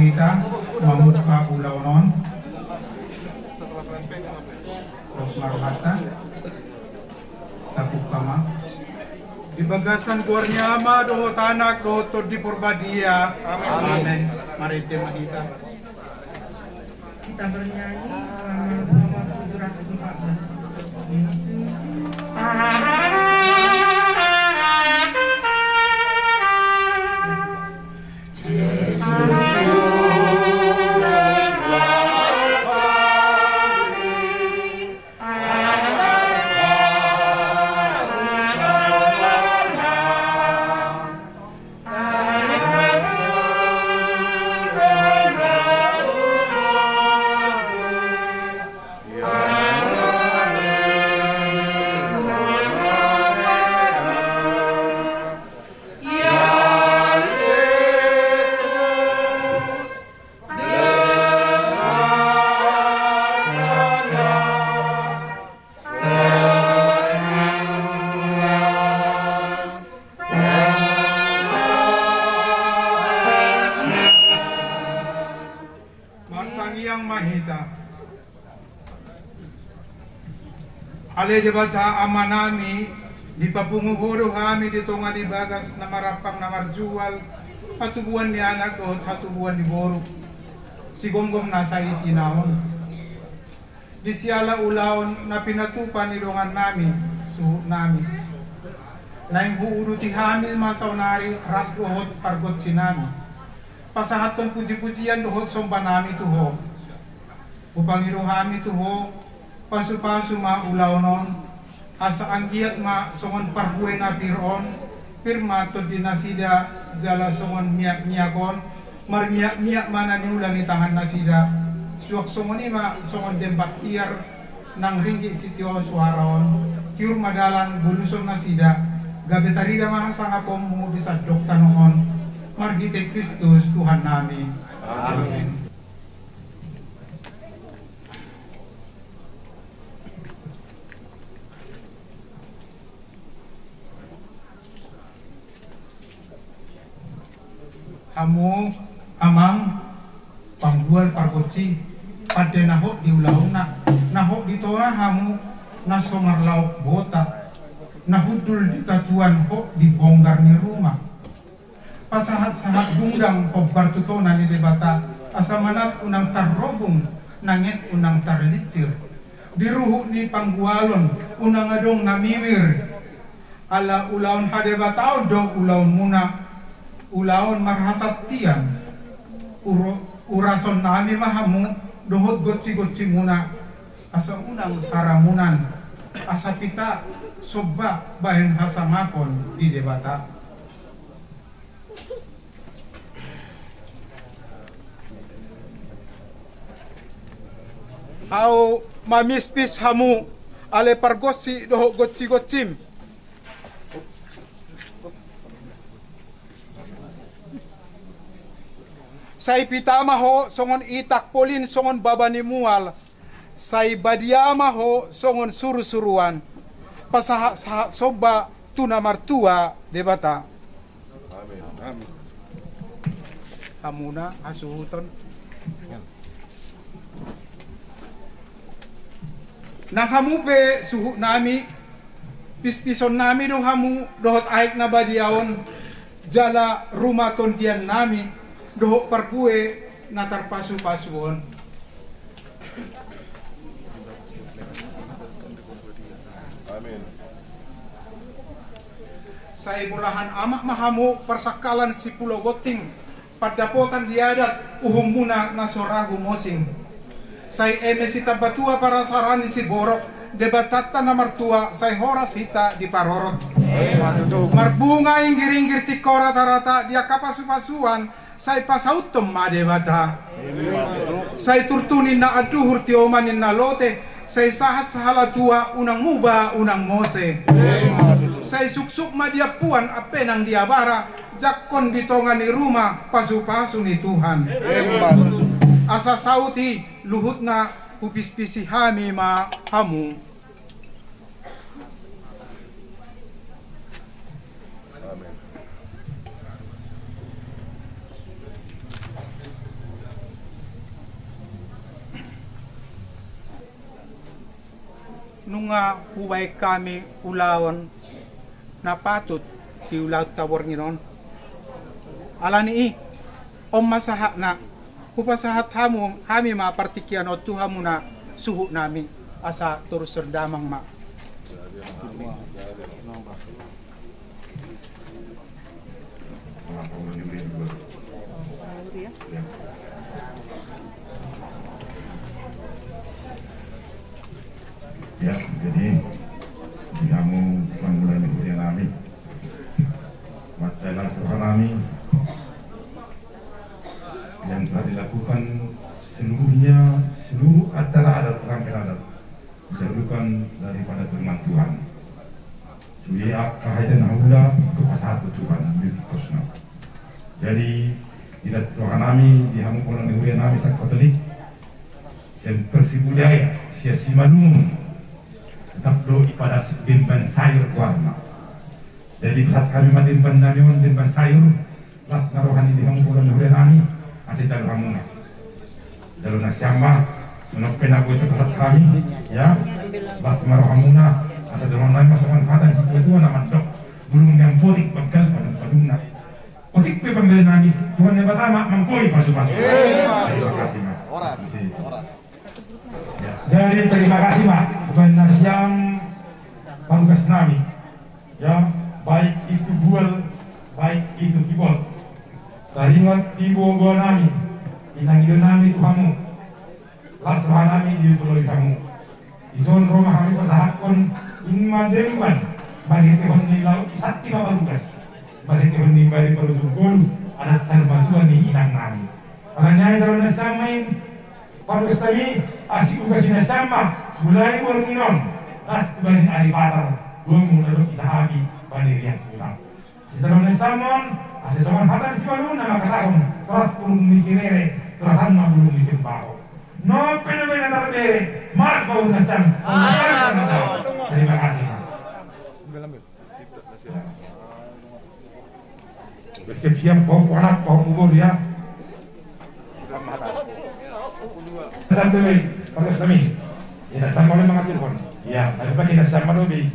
mahita mamuka ulaw non terus marhata tapuk kama di bagasan guarnya ama doho tanak doho tod di porbadia. Amin. Mari kita mahita. Kita bernyanyi nomor 714. Ale di bata amanami di papunguhuro kami dito nga di bagas na marapang na marjual patubuan ni anak o patubuan ni borok si gomgom nasa isinahon di siyala ulaon na pinatupan ni dongan nami suhut nami na yung buuro ti hamil masaunari rak dohot pargot sinami pasahatong puji-pujian dohot somba nami tuho upangiro kami tuho pasu-pasu ma ulaw non asa anggiat ma songon parbuay na piron pirma to dinasida jala songon miyak-miyakon marmiyak-miyak mana niulan ni tangan nasida suwak songon ima songon dembaktiar nang ringgi sitio suaraon kiur madalan buluson nasida gabetarida mahasangapom mo bisa dokta noon margite Kristus Tuhan namin. Amen. Amo amang panggual pargotsi pada nahok di ulauna nahok di toa hamu nasomarlauk botak nahudul di tatuan hok di bonggar ni rumah pasahat-sahat bungdang pobar tutona ni debata asamanat unang tarrobong nangit unang tarlicir diruhu ni panggualon unang adong namimir ala ulaun hadebatao do ulaun muna ulaon marhasat tiyan urason nami mahamu dohot gotsi-gotsi muna asa unang karamunan asa pita sobba bahen hasamapon di debata au mamispis hamu ale pargosi dohot gotsi-gotsim say pitama ho songon itak polin songon baba ni mual say badiama ho songon suru-suruan pasaha soba tuna martua debata. Amin. Amin. Amuna asuhuton nang hamu pe suhu nami pispison nami do hamu dohot aik na badiaon jala rumah tontian nami dohok parkue natar pasu-pasuon. Amin. Say bulahan amak mahamu persakalan si Pulau Goting padapotan diadat uhum muna nasoragu mosing. Say emesita batua para sarani si borok debatata na martua say horas hita di parorot. Marbunga inggir-inggir tikora tarata dia kapasu-pasuan say pasautom madebata say turtunin na aduhur tiomanin na lote say sahat sahala tua unang muba unang mose say suksuk madiapuan apenang diabara jakkon ditongan ni rumah pasu-pasu ni Tuhan asa sauti luhut na kupispisi hami ma hamu. nunga huway kami ulawan na patut si ulaw tawar nginon. Alani om masaha na kupasahat hami mapartikyan o tuhamu na suhu nami asa turus serdamang ma. Ya, jadi kamu memulai kemudian kami masalah kami yang telah dilakukan seluruh acara adat rangkaian adat dijauhkan daripada firman Tuhan. Suya kahaidan haula kepasatu Tuhan milik personal. Jadi tidak Tuhan kami di hamu pulang kemudian kami sak Katolik yang persibudaya sia simanung tetap do ipada dimban sayur warna. Jadi saat kami madimban namion dimban sayur las narohani di hamu pulang kemudian kami masih jalur hamuna jalur nasyamba sunok penago itu saat kami ya las marohamuna asal dorong lain masukan kata itu nama dok belum yang potik bakal pada padungna potik pe pembeli nami Tuhan yang pertama mengkoi pasu-pasu. Terima kasih mak. Jadi terima kasih mak bukan nasyam pangkas nami ya baik itu bual baik itu kibol taringot ibu gua nami inang itu nami itu kamu las roh nami di tuloi kamu ison rumah kami pasahakon inma demban bagi tehon nilau isati mabalugas bagi tehon nimbari perutugol anak salbatuan ni inang nami karena kalau nasamain pados tadi asik ugas nasama mulai bornginon las bani ari patar gua mulai isahabi bani riak pulang setelah nasamon asesokan hatan si balu nama katahon kelas pulung misirere kelasan ma belum bikin bau no fenomena terdere mas bau nasam. Terima kasih. Bersiap-siap bau anak bau kubur ya. Sampai pada kami tidak sama oleh mengatur kon ya tapi bagi kita sama lebih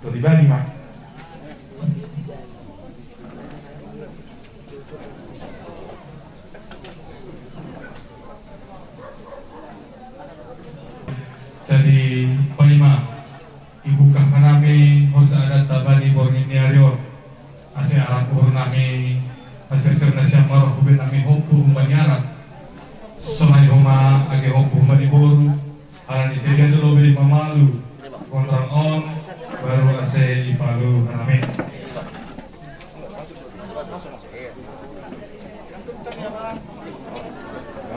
tiba lima. Jadi Palima ibu kahanami hoja adat tabani borniniario ase arah pohon nami ase serna siamaro hubin nami hopu banyarat sonai homa age hopu maniboru harani sedia dulu beli mamalu kontrang on baru ase ipalu hanami.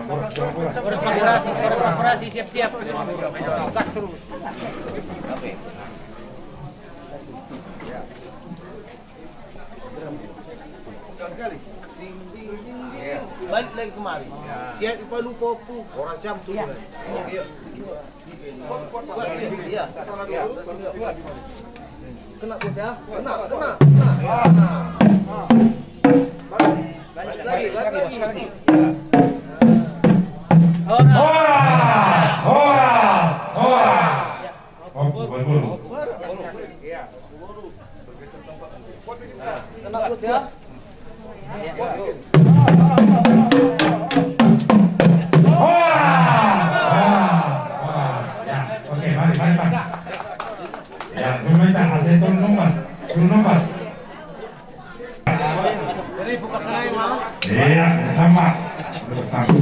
Boras siap-siap. Gas terus. Balik lagi kemari. Siap ipalu popu. Orang siap tuh. Iya. Kena buat ya. Kena. Balik lagi. Kena ya. Oke, mari. Ya, pemerintah kasih turun nompas. Jadi buka kerai mau. Iya, sama. Terus aku.